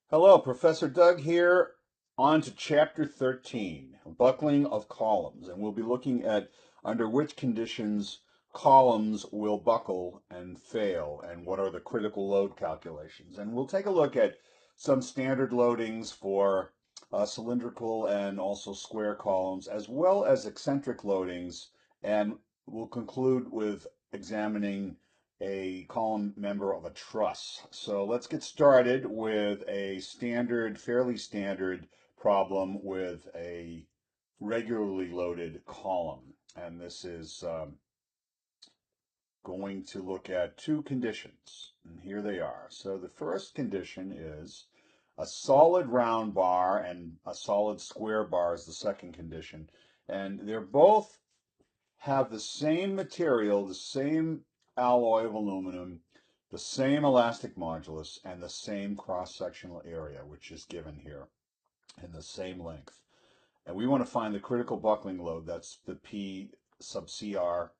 Hello, Professor Doug here. On to Chapter 13, Buckling of Columns. And we'll be looking at under which conditions columns will buckle and fail, and what are the critical load calculations. And we'll take a look at some standard loadings for cylindrical and also square columns, as well as eccentric loadings. And we'll conclude with examining a column member of a truss. So let's get started with a fairly standard problem with a regularly loaded column. And this is going to look at two conditions. And here they are. So the first condition is a solid round bar and a solid square bar is the second condition. And they're both have the same material, the same alloy of aluminum, the same elastic modulus, and the same cross-sectional area, which is given here, and the same length. And we want to find the critical buckling load, that's the P sub CR,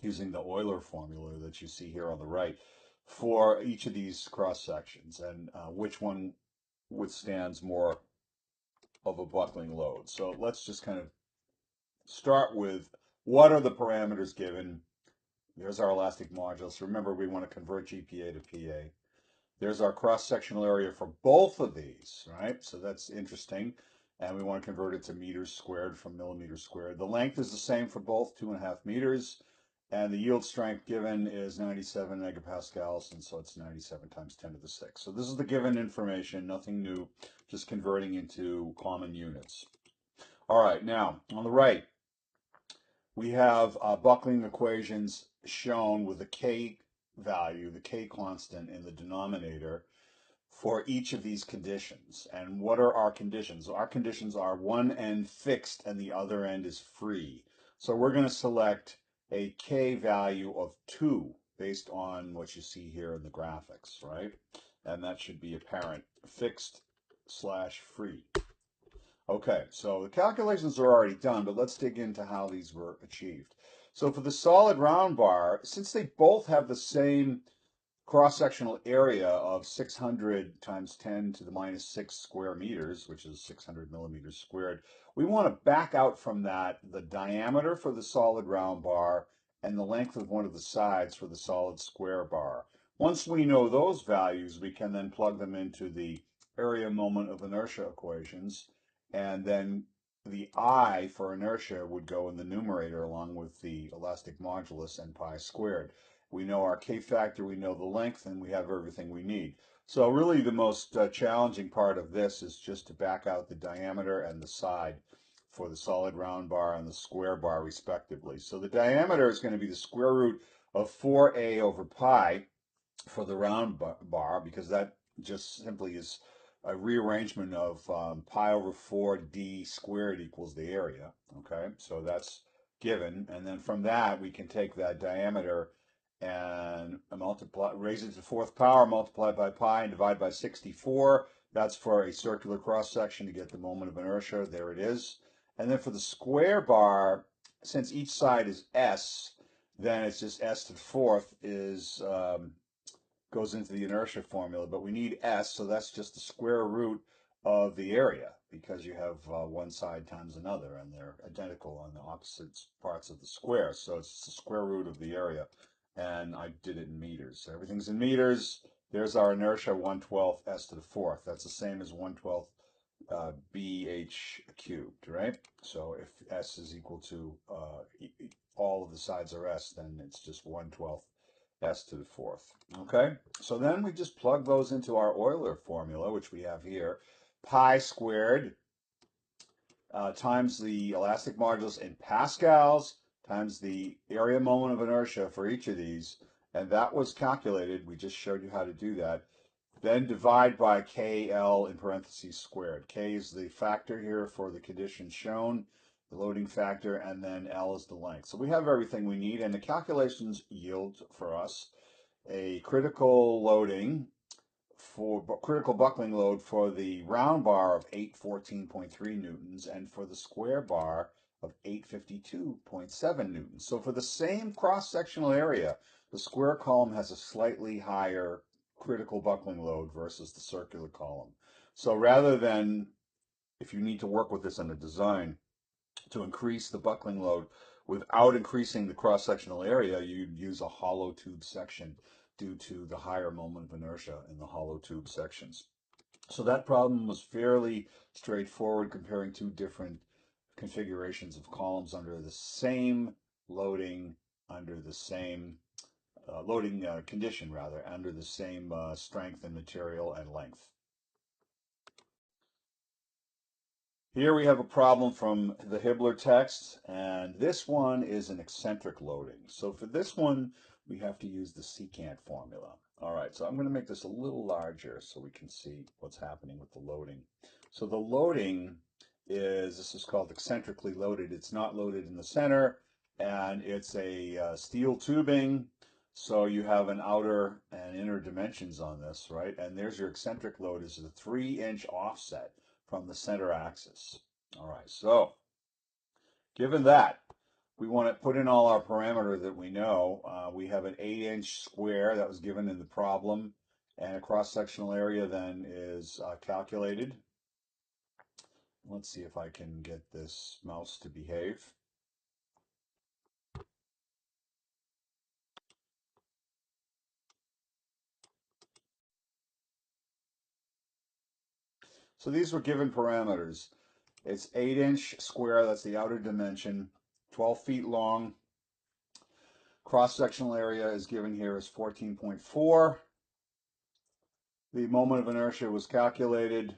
using the Euler formula that you see here on the right, for each of these cross-sections, and which one withstands more of a buckling load. So let's just kind of start with what are the parameters given. There's our elastic modulus. Remember, we want to convert GPa to PA. There's our cross-sectional area for both of these, right? So that's interesting. And we want to convert it to meters squared from millimeters squared. The length is the same for both, 2.5 meters. And the yield strength given is 97 megapascals, and so it's 97 times 10 to the 6. So this is the given information, nothing new, just converting into common units. All right, now on the right, we have buckling equations shown with the K value, the K constant in the denominator for each of these conditions. And what are our conditions? Our conditions are one end fixed and the other end is free. So we're going to select a K value of 2 based on what you see here in the graphics, right? And that should be apparent, fixed slash free. Okay, so the calculations are already done, but let's dig into how these were achieved. So for the solid round bar, since they both have the same cross-sectional area of 600 times 10 to the minus 6 square meters, which is 600 millimeters squared, we want to back out from that the diameter for the solid round bar and the length of one of the sides for the solid square bar. Once we know those values, we can then plug them into the area moment of inertia equations, and then the I for inertia would go in the numerator along with the elastic modulus and pi squared. We know our K factor, we know the length, and we have everything we need. So really the most challenging part of this is just to back out the diameter and the side for the solid round bar and the square bar respectively. So the diameter is going to be the square root of 4a over pi for the round bar, because that just simply is a rearrangement of pi over 4d squared equals the area. Okay, so that's given. And then from that, we can take that diameter and multiply, raise it to the fourth power, multiply by pi, and divide by 64. That's for a circular cross section to get the moment of inertia. There it is. And then for the square bar, since each side is s, then it's just s to the fourth is goes into the inertia formula, but we need s, so that's just the square root of the area, because you have one side times another, and they're identical on the opposite parts of the square. So it's the square root of the area, and I did it in meters. So everything's in meters. There's our inertia, 1/12 s to the fourth. That's the same as 1/12 bh cubed, right? So if s is equal to all of the sides are s, then it's just 1/12 s to the fourth. Okay, so then we just plug those into our Euler formula, which we have here. Pi squared times the elastic modulus in pascals times the area moment of inertia for each of these, and that was calculated. We just showed you how to do that. Then divide by KL in parentheses squared. K is the factor here for the condition shown, the loading factor, and then L is the length. So we have everything we need, and the calculations yield for us a critical loading for critical buckling load for the round bar of 814.3 newtons and for the square bar of 852.7 newtons. So for the same cross-sectional area, the square column has a slightly higher critical buckling load versus the circular column. So rather than, if you need to work with this in a design, to increase the buckling load without increasing the cross-sectional area, you'd use a hollow tube section due to the higher moment of inertia in the hollow tube sections. So that problem was fairly straightforward, comparing two different configurations of columns under the same loading, under the same loading condition, rather, under the same strength and material and length. Here we have a problem from the Hibbeler text, and this one is an eccentric loading. So for this one, we have to use the secant formula. All right, so I'm going to make this a little larger so we can see what's happening with the loading. So the loading is, this is called eccentrically loaded. It's not loaded in the center, and it's a steel tubing. So you have an outer and inner dimensions on this, right? And there's your eccentric load, is the 3-inch offset from the center axis. All right, so given that, we want to put in all our parameters that we know. We have an 8-inch square that was given in the problem, and a cross-sectional area then is calculated. Let's see if I can get this mouse to behave. So these were given parameters. It's 8-inch square, that's the outer dimension, 12 feet long. Cross-sectional area is given here as 14.4. The moment of inertia was calculated.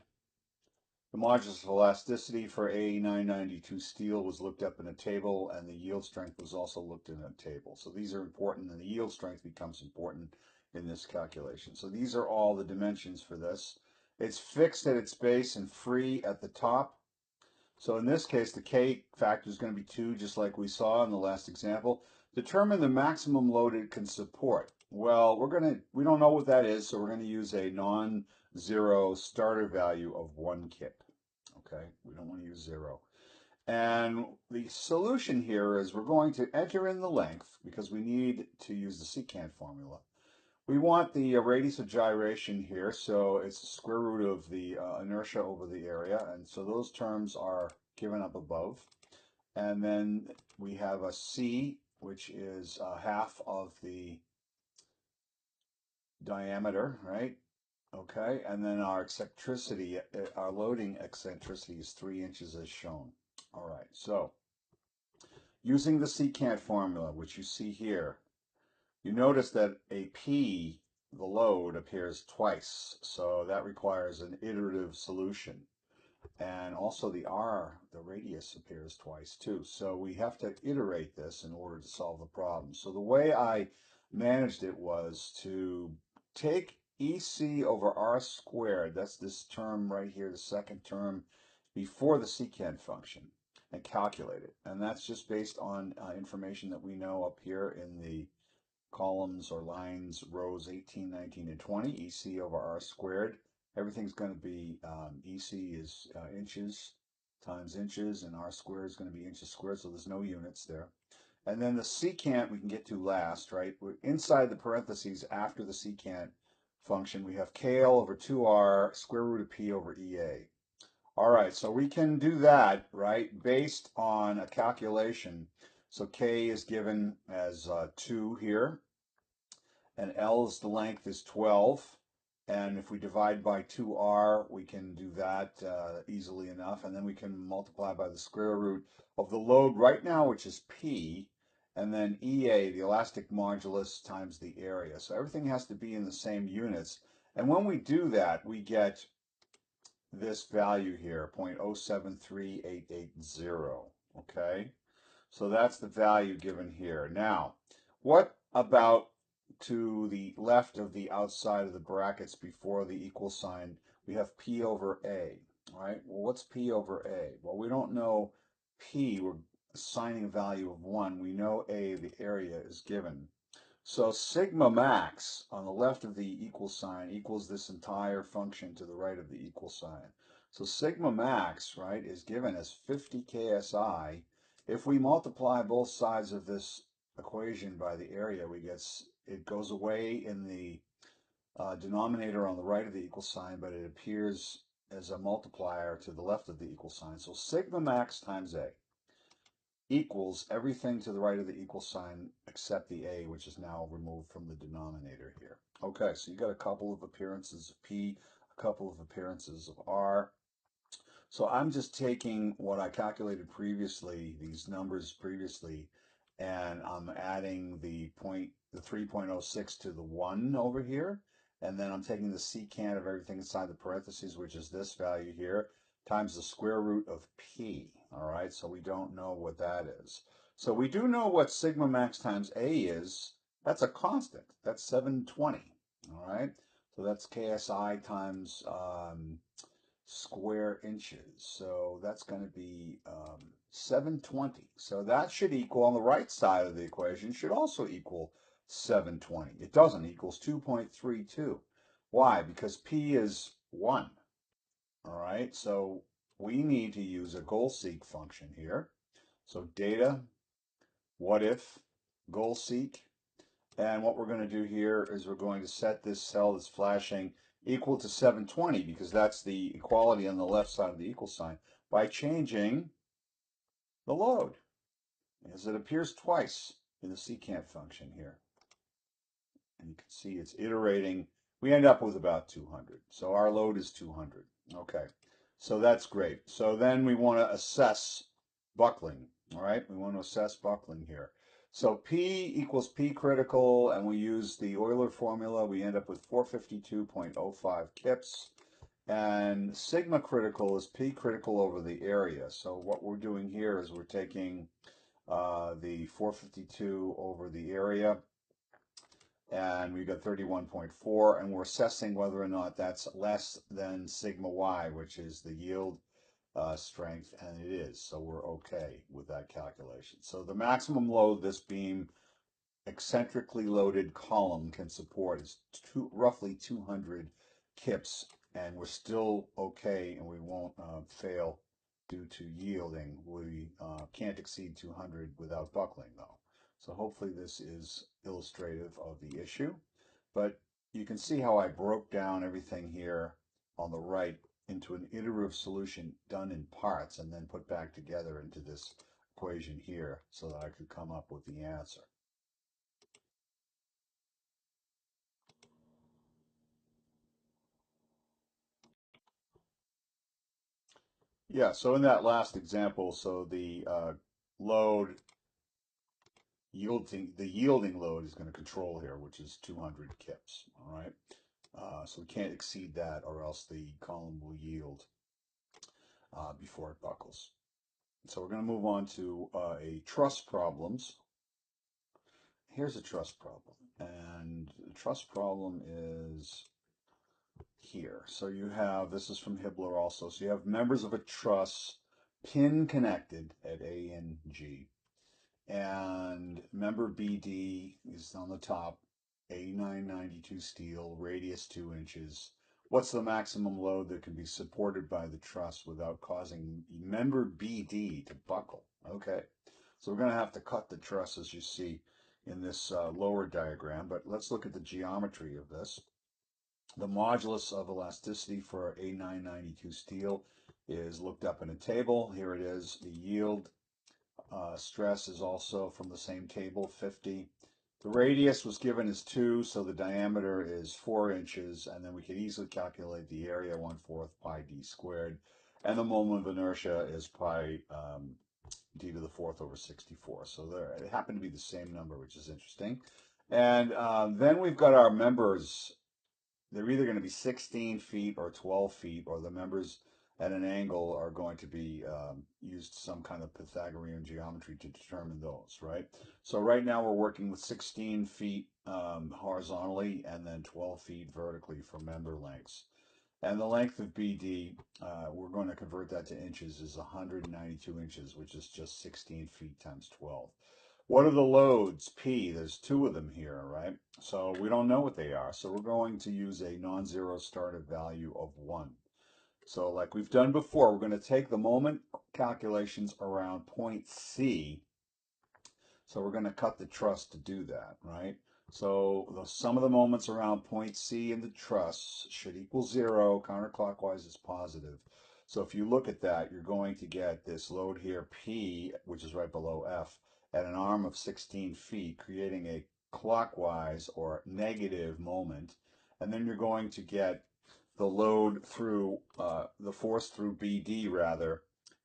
The modulus of elasticity for A992 steel was looked up in a table, and the yield strength was also looked in a table. So these are important, and the yield strength becomes important in this calculation. So these are all the dimensions for this. It's fixed at its base and free at the top. So in this case, the K factor is going to be 2, just like we saw in the last example. Determine the maximum load it can support. Well, we don't know what that is, so we're going to use a non-zero starter value of 1 kip. Okay, we don't want to use 0. And the solution here is we're going to enter in the length, because we need to use the secant formula. We want the radius of gyration here, so it's the square root of the inertia over the area, and so those terms are given up above. And then we have a C, which is half of the diameter, right? Okay, and then our eccentricity, our loading eccentricity is 3 inches as shown. All right, so using the secant formula, which you see here, you notice that a P, the load, appears twice, so that requires an iterative solution. And also the R, the radius, appears twice too. So we have to iterate this in order to solve the problem. So the way I managed it was to take EC over R squared, that's this term right here, the second term before the secant function, and calculate it. And that's just based on information that we know up here in the columns or lines, rows 18, 19, and 20, EC over R squared. Everything's going to be, EC is inches times inches, and R squared is going to be inches squared, so there's no units there. And then the secant we can get to last, right? We're inside the parentheses after the secant function, we have KL over 2R square root of P over EA. All right, so we can do that, right, based on a calculation. So K is given as 2 here, and L's the length is 12. And if we divide by 2R, we can do that easily enough. And then we can multiply by the square root of the load right now, which is P, and then EA, the elastic modulus, times the area. So everything has to be in the same units. And when we do that, we get this value here, 0.073880, okay? So that's the value given here. Now, what about to the left of the outside of the brackets before the equal sign? We have P over A, all right? Well, what's P over A? Well, we don't know P. We're assigning a value of 1. We know A, the area, is given. So sigma max on the left of the equal sign equals this entire function to the right of the equal sign. So sigma max, right, is given as 50 KSI. If we multiply both sides of this equation by the area, we get, it goes away in the denominator on the right of the equal sign, but it appears as a multiplier to the left of the equal sign. So sigma max times A equals everything to the right of the equal sign except the A, which is now removed from the denominator here. Okay, so you got a couple of appearances of P, a couple of appearances of R. So I'm just taking what I calculated previously, these numbers previously, and I'm adding the 3.06 to the 1 over here. And then I'm taking the secant of everything inside the parentheses, which is this value here, times the square root of P. All right, so we don't know what that is. So we do know what sigma max times A is. That's a constant. That's 720. All right, so that's KSI times square inches. So that's going to be 720. So that should equal, on the right side of the equation, should also equal 720. It doesn't, it equals 2.32. Why? Because P is 1. All right, so we need to use a goal-seek function here. So data, what if, goal-seek. And what we're going to do here is we're going to set this cell that's flashing equal to 720, because that's the equality on the left side of the equal sign, by changing the load, as it appears twice in the secant function here. And you can see it's iterating. We end up with about 200. So our load is 200. Okay, so that's great. So then we want to assess buckling. All right, we want to assess buckling here. So P equals P critical, and we use the Euler formula. We end up with 452.05 kips. And sigma critical is P critical over the area. So what we're doing here is we're taking the 452 over the area, and we got 31.4, and we're assessing whether or not that's less than sigma y, which is the yield strength, and it is. So we're okay with that calculation. So the maximum load this beam eccentrically loaded column can support is roughly 200 kips, and we're still okay, and we won't fail due to yielding. We can't exceed 200 without buckling, though. So hopefully this is illustrative of the issue. But you can see how I broke down everything here on the right into an iterative solution done in parts and then put back together into this equation here so that I could come up with the answer. Yeah, so in that last example, so the load the yielding load is going to control here, which is 200 kips, all right? So we can't exceed that, or else the column will yield before it buckles. So we're going to move on to a truss problems. Here's a truss problem, and the truss problem is here. So you have, this is from Hibbler also, so you have members of a truss pin connected at A and G, and member BD is on the top, A992 steel, radius 2 inches. What's the maximum load that can be supported by the truss without causing member BD to buckle? Okay, so we're going to have to cut the truss, as you see in this lower diagram, but let's look at the geometry of this. The modulus of elasticity for A992 steel is looked up in a table. Here it is. The yield stress is also from the same table, 50. The radius was given as 2, so the diameter is 4 inches, and then we can easily calculate the area, 1/4 pi d squared, and the moment of inertia is pi d to the 4th over 64. So there, it happened to be the same number, which is interesting. And then we've got our members. They're either going to be 16 feet or 12 feet, or the members at an angle are going to be used some kind of Pythagorean geometry to determine those, right? So right now we're working with 16 feet horizontally and then 12 feet vertically for member lengths. And the length of BD, we're going to convert that to inches, is 192 inches, which is just 16 feet times 12. What are the loads? P, there's 2 of them here, right? So we don't know what they are. So we're going to use a non-zero starting value of 1. So like we've done before, we're going to take the moment calculations around point C. So we're going to cut the truss to do that, right? So the sum of the moments around point C in the truss should equal 0. Counterclockwise is positive. So if you look at that, you're going to get this load here, P, which is right below F, at an arm of 16 feet, creating a clockwise or negative moment. And then you're going to get the load through, the force through BD rather,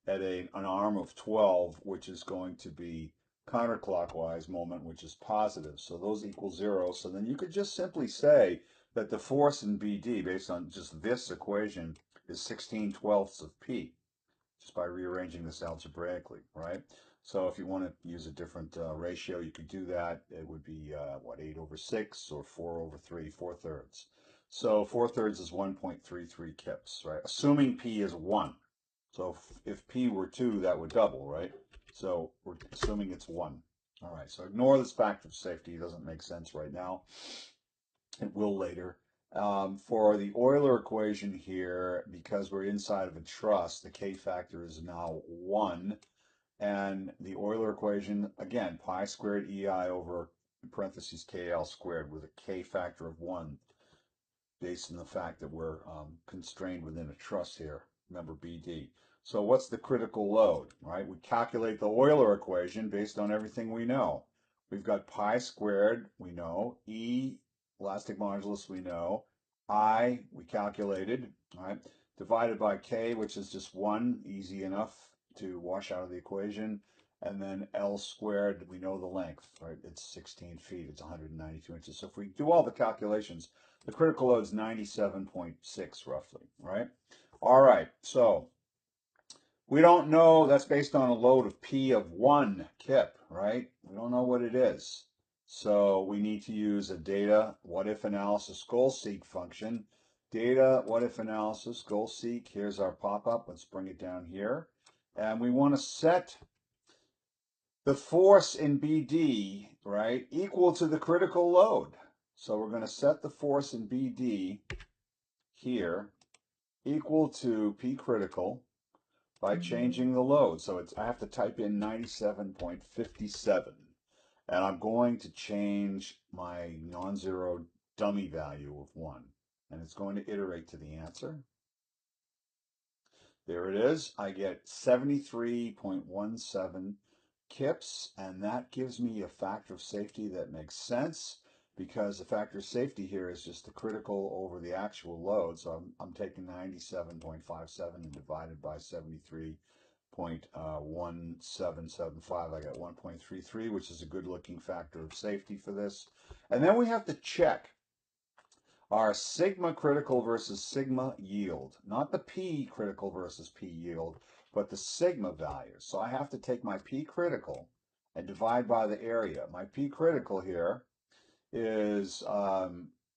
at an arm of 12, which is going to be counterclockwise moment, which is positive. So those equal 0. So then you could just simply say that the force in BD, based on just this equation, is 16/12 of P, just by rearranging this algebraically, right? So if you want to use a different ratio, you could do that. It would be, 8/6 or 4/3, 4/3. So 4/3 is 1.33 kips, right? Assuming P is 1. So if P were 2, that would double, right? So we're assuming it's 1. All right, so ignore this factor of safety. It doesn't make sense right now. It will later. For the Euler equation here, because we're inside of a truss, the K factor is now 1. And the Euler equation, again, pi squared EI over parentheses KL squared with a K factor of 1, based on the fact that we're constrained within a truss here. Remember BD. So what's the critical load, right? We calculate the Euler equation based on everything we know. We've got pi squared, we know. E, elastic modulus, we know. I, we calculated, right? Divided by K, which is just 1, easy enough to wash out of the equation. And then L squared, we know the length, right? It's 16 feet, it's 192 inches. So if we do all the calculations, the critical load is 97.6 roughly, right? All right, so we don't know, that's based on a load of P of 1 kip, right? We don't know what it is. So we need to use a data what-if analysis goal-seek function. Data what-if analysis goal-seek. Here's our pop-up. Let's bring it down here. And we want to set the force in BD, right, equal to the critical load. So we're going to set the force in BD here equal to P critical by changing the load. So I have to type in 97.57. And I'm going to change my non-zero dummy value of 1. And it's going to iterate to the answer. There it is. I get 73.17 kips, and that gives me a factor of safety that makes sense, because the factor of safety here is just the critical over the actual load. So I'm taking 97.57 and divided by 73.1775. I got 1.33, which is a good looking factor of safety for this. And then we have to check our sigma critical versus sigma yield, not the P critical versus P yield, but the sigma values. So I have to take my P critical and divide by the area. My P critical here is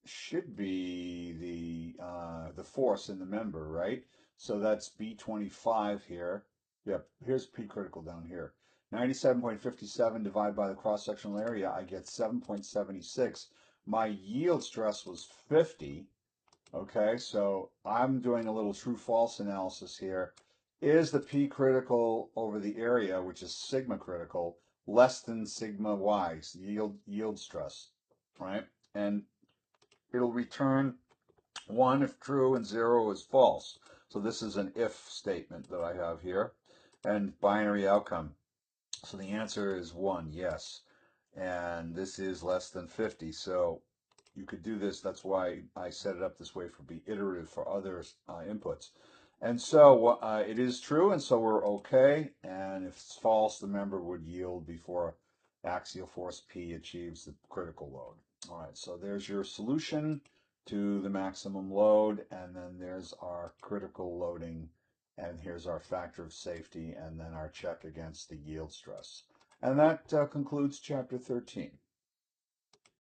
should be the force in the member, right? So that's B25 here. Yep, here's P critical down here. 97.57 divided by the cross-sectional area, I get 7.76. My yield stress was 50. Okay, so I'm doing a little true-false analysis here. Is the P critical over the area, which is sigma critical, less than sigma y, yield stress, right? And it'll return 1 if true and 0 is false. So this is an if statement that I have here, and binary outcome. So the answer is 1, yes. And this is less than 50. So you could do this. That's why I set it up this way, for be iterative for other inputs. And so it is true, and so we're okay. And if it's false, the member would yield before axial force P achieves the critical load. All right, so there's your solution to the maximum load, and then there's our critical loading, and here's our factor of safety, and then our check against the yield stress. And that concludes Chapter 13.